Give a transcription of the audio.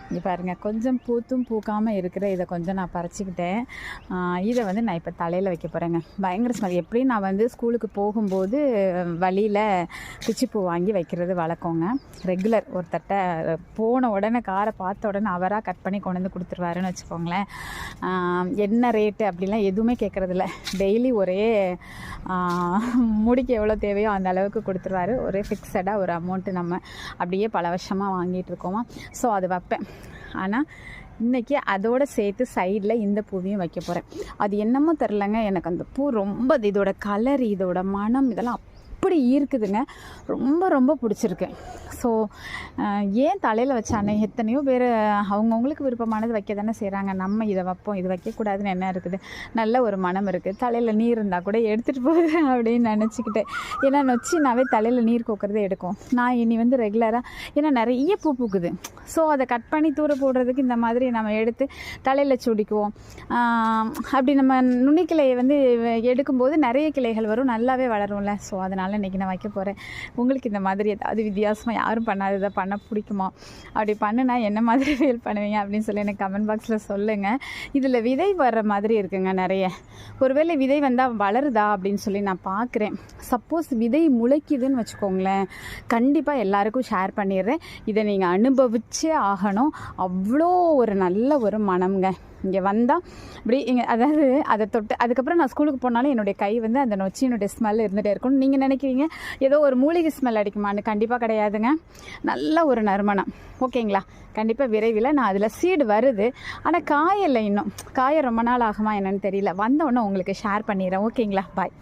இங்கே பாருங்கள், கொஞ்சம் பூத்தும் பூக்காமல் இருக்கிற இதை கொஞ்சம் நான் பறிச்சுக்கிட்டேன். இதை வந்து நான் இப்போ தலையில் வைக்க போகிறேங்க. பயங்கர ஸ்மெல். எப்படியும் நான் வந்து ஸ்கூலுக்கு போகும்போது வழியில் பிச்சிப்பூ வாங்கி வைக்கிறது வழக்கங்க. ரெகுலர். ஒரு தட்டை போன உடனே காரை பார்த்த உடனே அவராக கட் பண்ணி கொண்டு வந்து கொடுத்துருவாருன்னு வச்சுக்கோங்களேன். என்ன ரேட்டு அப்படிலாம் எதுவுமே கேட்குறதில்ல. டெய்லி ஒரே முடிக்கு எவ்வளோ தேவையோ அந்த அளவுக்கு கொடுத்துருவாரு. ஒரே ஃபிக்ஸடாக ஒரு அமௌண்ட்டு நம்ம அப்படியே பல வருஷமாக வாங்கிட்டு இருக்கோமா. ஸோ அது வைப்பேன். ஆனால் இன்றைக்கி அதோடு சேர்த்து சைடில் இந்த பூவையும் வைக்க போகிறேன். அது என்னமோ தெரிலங்க, எனக்கு அந்த பூ ரொம்ப இதோட கலர், இதோட மனம், இதெல்லாம் அப்படி இருக்குதுங்க. ரொம்ப ரொம்ப பிடிச்சிருக்கு. ஸோ ஏன் தலையில் வச்சானே, எத்தனையோ பேர் அவங்கவுங்களுக்கு விருப்பமானது வைக்க தானே செய்கிறாங்க. நம்ம இதை வைப்போம், இது வைக்கக்கூடாதுன்னு என்ன இருக்குது? நல்ல ஒரு மனம் இருக்குது. தலையில் நீர் இருந்தால் கூட எடுத்துகிட்டு போகுது அப்படின்னு நினச்சிக்கிட்டேன். ஏன்னா நொச்சினாவே தலையில் நீர் கோக்கிறதே எடுக்கும். நான் இனி வந்து ரெகுலராக, ஏன்னா நிறைய பூ பூக்குது. ஸோ அதை கட் பண்ணி தூர போடுறதுக்கு இந்த மாதிரி நம்ம எடுத்து தலையில் சுடிக்குவோம். அப்படி நம்ம நுனிக்கிளையை வந்து எடுக்கும்போது நிறைய கிளைகள் வரும், நல்லாவே வளரும்ல. ஸோ அதனால் இன்றைக்கி நான் வைக்க போகிறேன். உங்களுக்கு இந்த மாதிரி ஏதாவது வித்தியாசமாக யாரும் பண்ணாததை பண்ண பிடிக்குமா? அப்படி பண்ணுனா என்ன மாதிரி ஃபீல் பண்ணுவீங்க அப்படின்னு சொல்லி எனக்கு கமெண்ட் பாக்ஸில் சொல்லுங்கள். இதில் விதை வர்ற மாதிரி இருக்குங்க நிறைய. ஒருவேளை விதை வந்தால் வளருதா அப்படின்னு சொல்லி நான் பார்க்குறேன். சப்போஸ் விதை முளைக்குதுன்னு வச்சுக்கோங்களேன், கண்டிப்பாக எல்லாருக்கும் ஷேர் பண்ணிடுறேன். இதை நீங்கள் அனுபவிச்சே ஆகணும். அவ்வளோ ஒரு நல்ல ஒரு மனம்ங்க. இங்கே வந்தால் இப்படி இங்கே, அதாவது அதை தொட்டு அதுக்கப்புறம் நான் ஸ்கூலுக்கு போனாலும் என்னுடைய கை வந்து அந்த நொச்சியினுடைய ஸ்மெல் இருந்துகிட்டே இருக்கணும். நீங்கள் நினைக்கிறீங்க ஏதோ ஒரு மூலிகை ஸ்மெல் அடிக்குமான்னு? கண்டிப்பாக கிடையாதுங்க. நல்ல ஒரு நறுமணம். ஓகேங்களா? கண்டிப்பாக விரைவில் நான் அதில் சீடு வருது, ஆனால் காயலை. இன்னும் காய ரொம்ப நாள் ஆகுமா என்னன்னு தெரியல. வந்தோடனே உங்களுக்கு ஷேர் பண்ணிடுறேன். ஓகேங்களா? பாய்.